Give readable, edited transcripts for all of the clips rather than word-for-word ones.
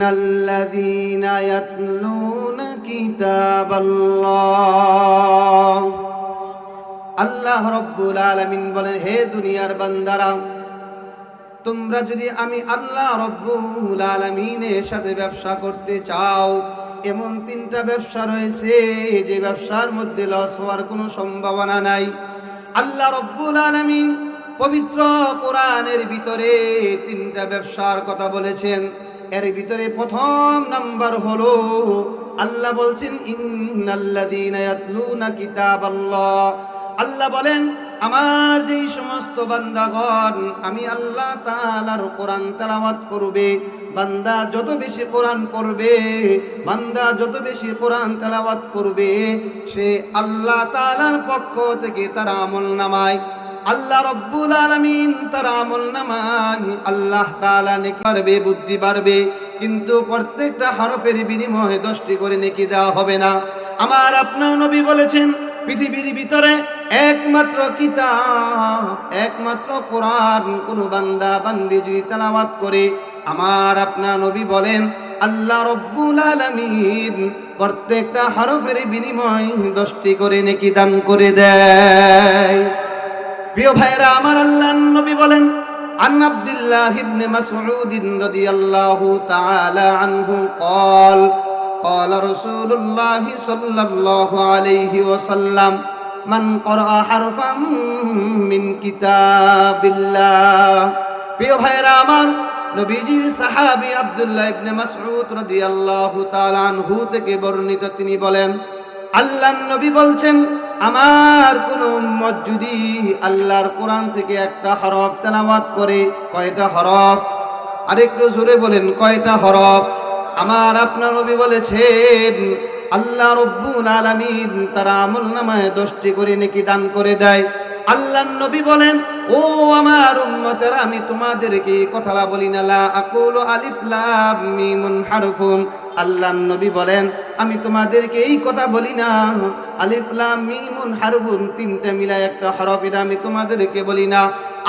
الذين يتلون كتاب الله আল্লাহ রব্বুল আলামিন বলেন, হে দুনিয়ার বান্দারা, তোমরা যদি আমি আল্লাহ রব্বুল আলামিনের সাথে ব্যবসা করতে চাও, এমন তিনটা ব্যবসা রয়েছে যে ব্যবসার মধ্যে লস হওয়ার কোনো সম্ভাবনা নাই। আল্লাহ রব্বুল আলামিন পবিত্র কোরআনের ভিতরে তিনটা ব্যবসার কথা বলেছেন। এর ভিতরে প্রথম নাম্বার হলো আল্লাহ বলছেন, ইন্নাল্লাযীনা ইয়াতলুনা কিতাবাল্লাহ। আল্লাহ বলেন, আমার যেই সমস্ত বান্দাগণ আমি আল্লাহ তাআলার কোরআন তেলাওয়াত করবে, বান্দা যত বেশি কোরআন পড়বে, বান্দা যত বেশি কোরআন তেলাওয়াত করবে, সে আল্লাহ তাআলার পক্ষ থেকে তার আমলনামায় আল্লাহ রব্বুল আলামিন তার আমলনামায় আল্লাহ তাআলা নেকি বাড়বে, বুদ্ধি বাড়বে, কিন্তু প্রত্যেকটা হরফের বিনিময়ে 10টি করে নেকি দেওয়া হবে না। আমার আপনার নবী বলেছেন, পৃথিবীর ভিতরে একমাত্র কিতাব, একমাত্র কোরআন কোন বান্দা বান্দি যদি তেলাওয়াত করে, আমার আপনার নবী বলেন আল্লাহ রব্বুল আলামিন প্রত্যেকটা হরফের বিনিময়ে 10টি করে নেকি দান করে দেয়। প্রিয় ভাইরা আমার, আল্লাহর নবী বলেন, আন আব্দুল্লাহ ইবনে মাসউদ রাদিয়াল্লাহু তাআলা আনহু قال قال رسول الله صلى الله عليه وسلم من قرأ حرفا من كتاب الله। প্রিয় ভাইরা আমার, নবীজির সাহাবী আব্দুল্লাহ ইবনে মাসউদ রাদিয়াল্লাহু তাআলা আনহু থেকে বর্ণিত, তিনি বলেন, আল্লাহর নবী বলছেন, আমার কোন উম্মত যদি আল্লাহর কোরআন থেকে একটা হরফ তেলাওয়াত করে, কয়টা হরফ? আরেকটু জোরে বলেন, কয়টা হরফ? আমার আপনার নবী বলেছেন আল্লাহ রব্বুল আলামিন তার আমলনামায় 10টি করে নেকি দান করে দেয়। আল্লাহর নবী বলেন, ও আমার উম্মতেরা, আমি তোমাদেরকে কথা বলি না, লা আকুলু আলিফ লাম মিম হারফুন। আল্লাহর নবী বলেন, আমি তোমাদেরকে এই কথা বলি না আলিফ লাম মিম হারফুন তিনটা মিলায় একটা হরফ, এটা আমি তোমাদেরকে বলি না।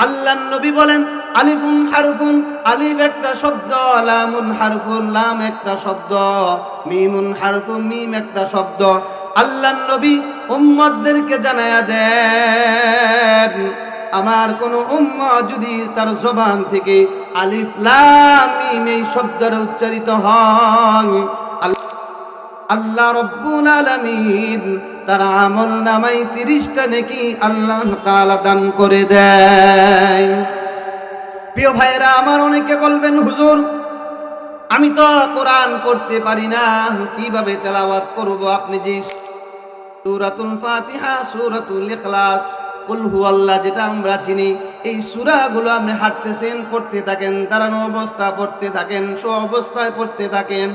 আল্লাহর নবী বলেন, আলিফুন হারফুন, আলিফ একটা শব্দ, লামুন হারফুন, লাম একটা শব্দ, মিমুন হারফুন, মিম একটা শব্দ। আল্লাহর নবী উম্মতদেরকে জানায়া দেন, আমার কোন উম্মত যদি তার জবান থেকে আলিফ লাম মিম এই শব্দটা উচ্চারিত হয়, আল্লাহ রব্বুল আলামিন তার আমলনামায় 30টা নেকি আল্লাহ তাআলা দান করে দেয়। প্রিয় ভাইরা আমার, অনেকে বলবেন, হুজুর আমি তো কোরআন পড়তে পারি না, কিভাবে তেলাওয়াত করব? আপনি যে সূরাতুল ফাতিহা, সূরাতুল ইখলাস, কুল হুয়াল্লাহ যেটা আমরা চিনি, এই সূরাগুলো আপনি হাঁটতেছেন পড়তে থাকেন, দাঁড়ানো অবস্থা পড়তে থাকেন, শো অবস্থায় পড়তে থাকেন।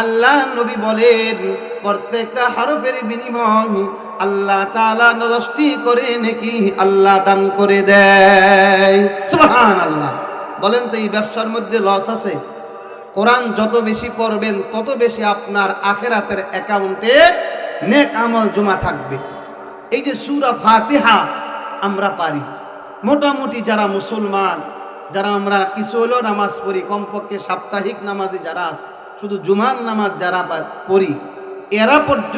আল্লাহ নবী বলেন, প্রত্যেকটা হরফের বিনিময়ে আল্লাহ তাআলা 10টি করে নেকি আল্লাহ দান করে দেয়। সুবহানাল্লাহ। বলেন তো, এই ব্যবসার মধ্যে লস আছে? কোরআন যত বেশি পড়বেন তত বেশি আপনার আখিরাতের অ্যাকাউন্টে নেক আমল জমা থাকবে। এই যে সূরা ফাতিহা আমরা পারি, মোটামুটি যারা মুসলমান, যারা আমরা কিছু হলেও নামাজ পড়ি, কমপক্ষে সাপ্তাহিক নামাজে যারা আছে, শুধু জুমার নামাজ যারা পড়ি, এরা পর্যন্ত